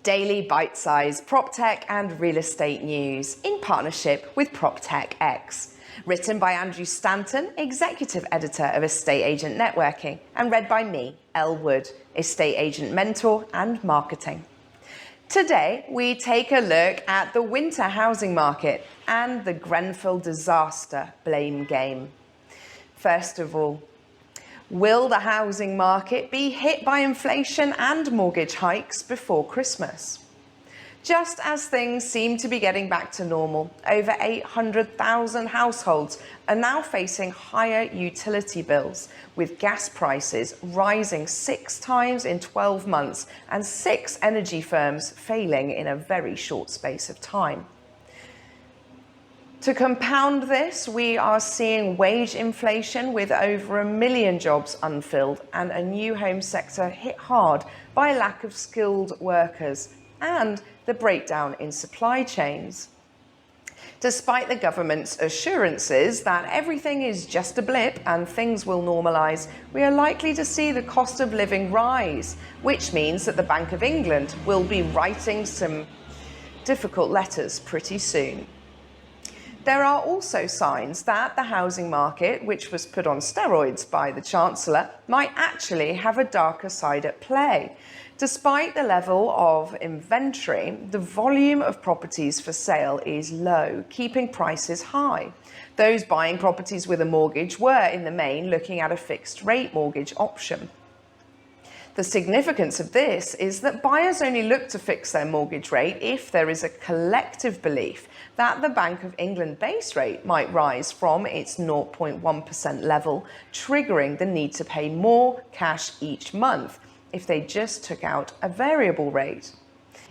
daily bite-sized PropTech and real estate news in partnership with Proptech-X. Written by Andrew Stanton, Executive Editor of Estate Agent Networking, and read by me, Elle Wood, Estate Agent Mentor and Marketing. Today, we take a look at the winter housing market and the Grenfell disaster blame game. First of all, will the housing market be hit by inflation and mortgage hikes before Christmas? Just as things seem to be getting back to normal, over 800,000 households are now facing higher utility bills, with gas prices rising 6 times in 12 months and 6 energy firms failing in a very short space of time. To compound this, we are seeing wage inflation with over 1 million jobs unfilled and a new home sector hit hard by a lack of skilled workers and the breakdown in supply chains. Despite the government's assurances that everything is just a blip and things will normalise, we are likely to see the cost of living rise, which means that the Bank of England will be writing some difficult letters pretty soon. There are also signs that the housing market, which was put on steroids by the Chancellor, might actually have a darker side at play. Despite the level of inventory, the volume of properties for sale is low, keeping prices high. Those buying properties with a mortgage were, in the main, looking at a fixed rate mortgage option. The significance of this is that buyers only look to fix their mortgage rate if there is a collective belief that the Bank of England base rate might rise from its 0.1% level, triggering the need to pay more cash each month if they just took out a variable rate.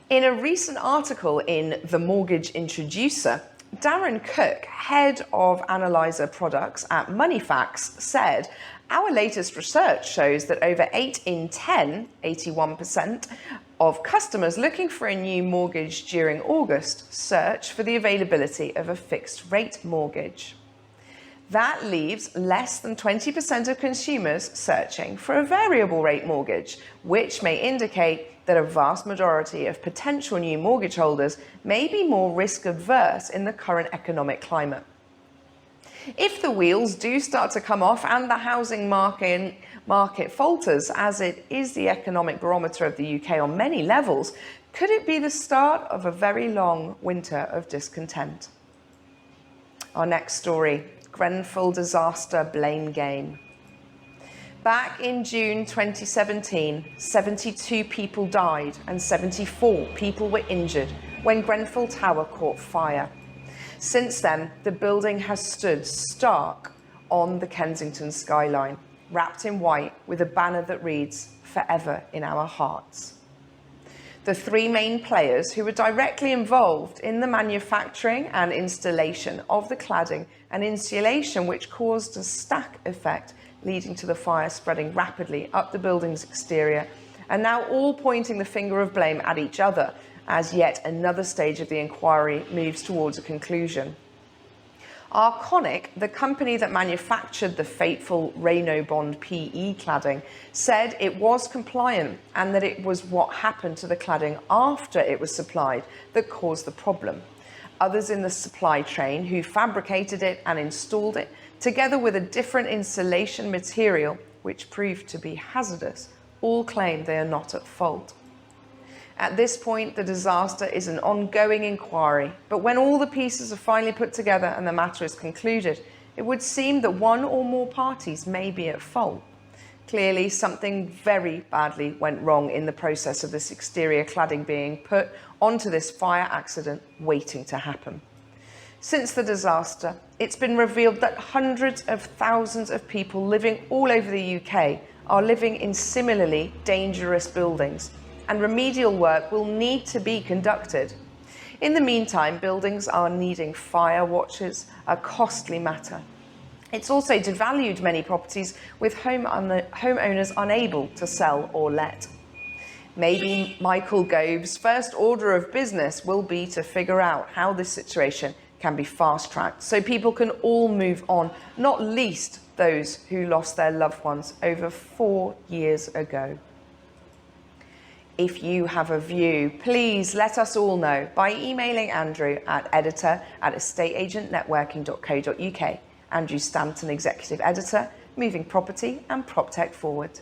In a recent article in The Mortgage Introducer, Darren Cook, head of analyzer products at Moneyfacts, said, "Our latest research shows that over 8 in 10, 81%, of customers looking for a new mortgage during August search for the availability of a fixed rate mortgage. That leaves less than 20% of consumers searching for a variable rate mortgage, which may indicate that a vast majority of potential new mortgage holders may be more risk adverse in the current economic climate." If the wheels do start to come off and the housing market falters, as it is the economic barometer of the UK on many levels, could it be the start of a very long winter of discontent? Our next story, Grenfell disaster blame game. Back in June 2017, 72 people died and 74 people were injured when Grenfell Tower caught fire. Since then, the building has stood stark on the Kensington skyline, wrapped in white with a banner that reads, "Forever in our hearts." The 3 main players who were directly involved in the manufacturing and installation of the cladding and insulation, which caused a stack effect leading to the fire spreading rapidly up the building's exterior, are now all pointing the finger of blame at each other as yet another stage of the inquiry moves towards a conclusion. Arconic, the company that manufactured the fateful Reynobond PE cladding, said it was compliant and that it was what happened to the cladding after it was supplied that caused the problem. Others in the supply chain who fabricated it and installed it, together with a different insulation material, which proved to be hazardous, all claim they are not at fault. At this point, the disaster is an ongoing inquiry, but when all the pieces are finally put together and the matter is concluded, it would seem that one or more parties may be at fault. Clearly, something very badly went wrong in the process of this exterior cladding being put onto this fire accident waiting to happen. Since the disaster, it's been revealed that hundreds of thousands of people living all over the UK are living in similarly dangerous buildings, and remedial work will need to be conducted. In the meantime, buildings are needing fire watches, a costly matter. It's also devalued many properties, with homeowners unable to sell or let. Maybe Michael Gove's first order of business will be to figure out how this situation can be fast-tracked so people can all move on, not least those who lost their loved ones over 4 years ago. If you have a view, please let us all know by emailing Andrew at editor@estateagentnetworking.co.uk. Andrew Stanton, Executive Editor, Moving Property and PropTech Forward.